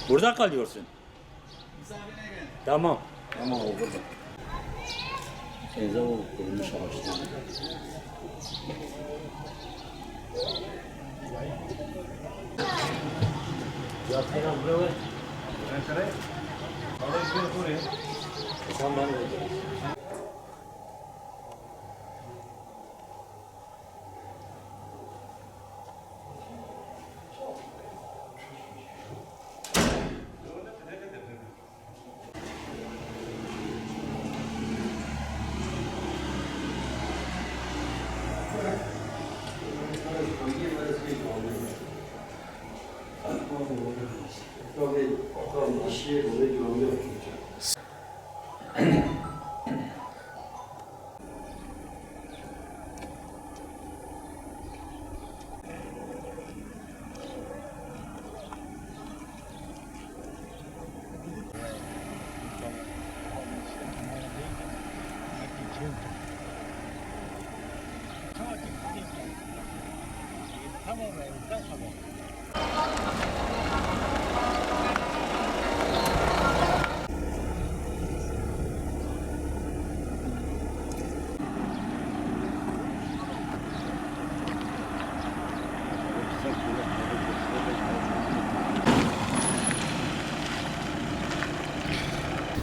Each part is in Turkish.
Burada kalıyorsun. Misafirine gel. Tamam. Tamam o burada. Teyze o kurumuş ağaçlar. Ya Kenan buraya ver. Ben şuraya. Oraya gidiyoruz oraya. Sen ben de.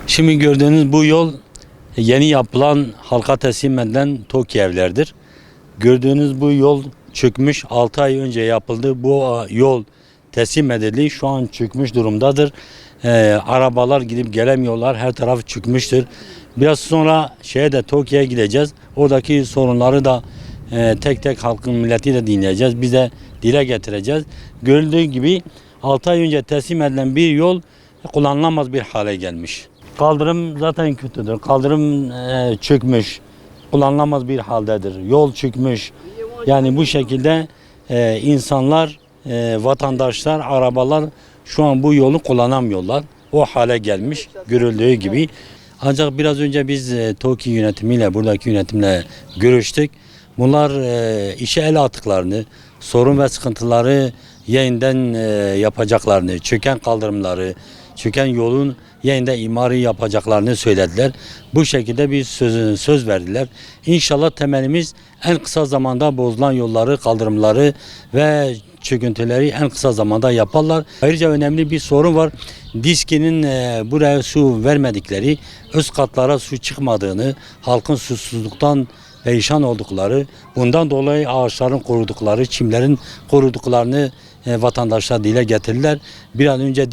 Şimdi gördüğünüz bu yol yeni yapılan halka teslim edilen TOKİ evlerdir. Gördüğünüz bu yol çökmüş, 6 ay önce yapıldı. Bu yol teslim edildi. Şu an çökmüş durumdadır. Arabalar gidip gelemiyorlar. Her taraf çökmüştür. Biraz sonra TOKİ'ye gideceğiz. Oradaki sorunları da tek tek halkın, milleti de dinleyeceğiz. Biz de dile getireceğiz. Görüldüğü gibi 6 ay önce teslim edilen bir yol kullanılamaz bir hale gelmiş. Kaldırım zaten kötüdür. Kaldırım çökmüş. Kullanılamaz bir haldedir. Yol çökmüş. Yani bu şekilde insanlar, vatandaşlar, arabalar şu an bu yolu kullanamıyorlar. O hale gelmiş görüldüğü gibi. Ancak biraz önce biz TOKİ yönetimiyle, buradaki yönetimle görüştük. Bunlar işe el attıklarını, sorun ve sıkıntıları yeniden yapacaklarını, çöken kaldırımları, çöken yolun yeniden imarı yapacaklarını söylediler. Bu şekilde bir söz verdiler. İnşallah temelimiz en kısa zamanda bozulan yolları, kaldırımları ve çöküntüleri en kısa zamanda yaparlar. Ayrıca önemli bir sorun var. DİSKİ'nin buraya su vermedikleri, üst katlara su çıkmadığını, halkın susuzluktan perişan oldukları, bundan dolayı ağaçların korudukları, çimlerin koruduklarını vatandaşlar dile getirdiler. Bir an önce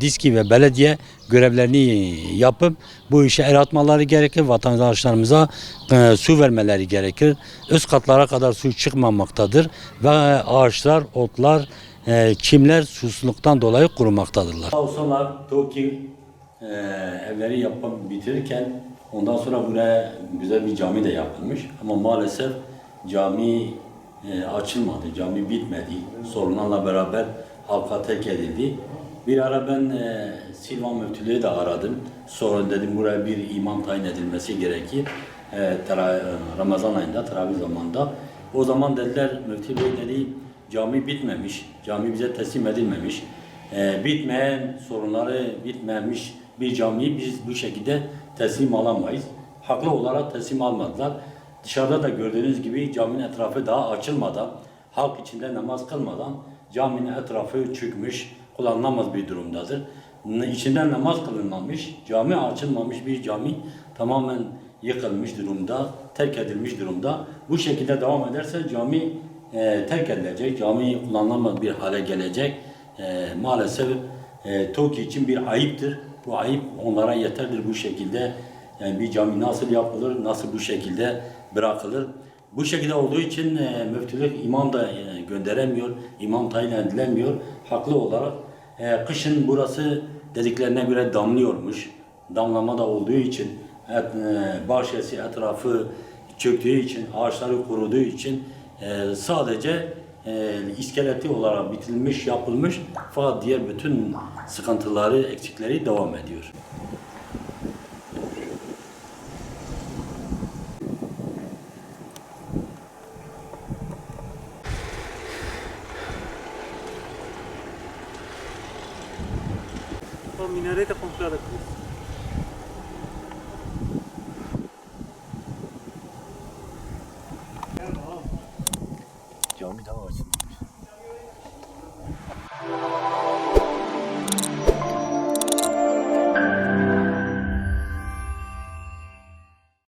DİSKİ ve belediye görevlerini yapıp bu işe el atmaları gerekir. Vatandaşlarımıza su vermeleri gerekir. Üst katlara kadar su çıkmamaktadır ve ağaçlar, otlar, çimler susuzluktan dolayı kurumaktadırlar. Sağ olsunlar TOKİ evleri yapıp bitirirken ondan sonra buraya güzel bir cami de yapılmış ama maalesef cami açılmadı, cami bitmedi. Sorunlarla beraber halka terk edildi. Bir ara ben Silvan Müftülüğü de aradım. Sonra dedim buraya bir imam tayin edilmesi gerekir. Ramazan ayında, teravih zamanında. O zaman dediler, Müftü Bey dedi, cami bitmemiş, cami bize teslim edilmemiş. Bitmeyen sorunları bitmemiş bir camiyi biz bu şekilde teslim alamayız. Haklı olarak teslim almadılar. Dışarıda da gördüğünüz gibi caminin etrafı daha açılmadan, halk içinde namaz kılmadan caminin etrafı çökmüş, kullanılamaz bir durumdadır. İçinden namaz kılınmamış, cami açılmamış bir cami tamamen yıkılmış durumda, terk edilmiş durumda. Bu şekilde devam ederse cami terk edilecek, cami kullanılamaz bir hale gelecek. Maalesef TOKİ için bir ayıptır. Bu ayıp onlara yeterdir bu şekilde. Yani bir cami nasıl yapılır, nasıl bu şekilde bırakılır. Bu şekilde olduğu için müftülük imam da gönderemiyor, imam tayin edilemiyor. Haklı olarak kışın burası dediklerine göre damlıyormuş. Damlama da olduğu için, bahçesi etrafı çöktüğü için, ağaçları kuruduğu için sadece iskeleti olarak bitirilmiş, yapılmış fakat diğer bütün sıkıntıları, eksikleri devam ediyor. O minareyi de komple alabiliriz. Cami de var şimdi.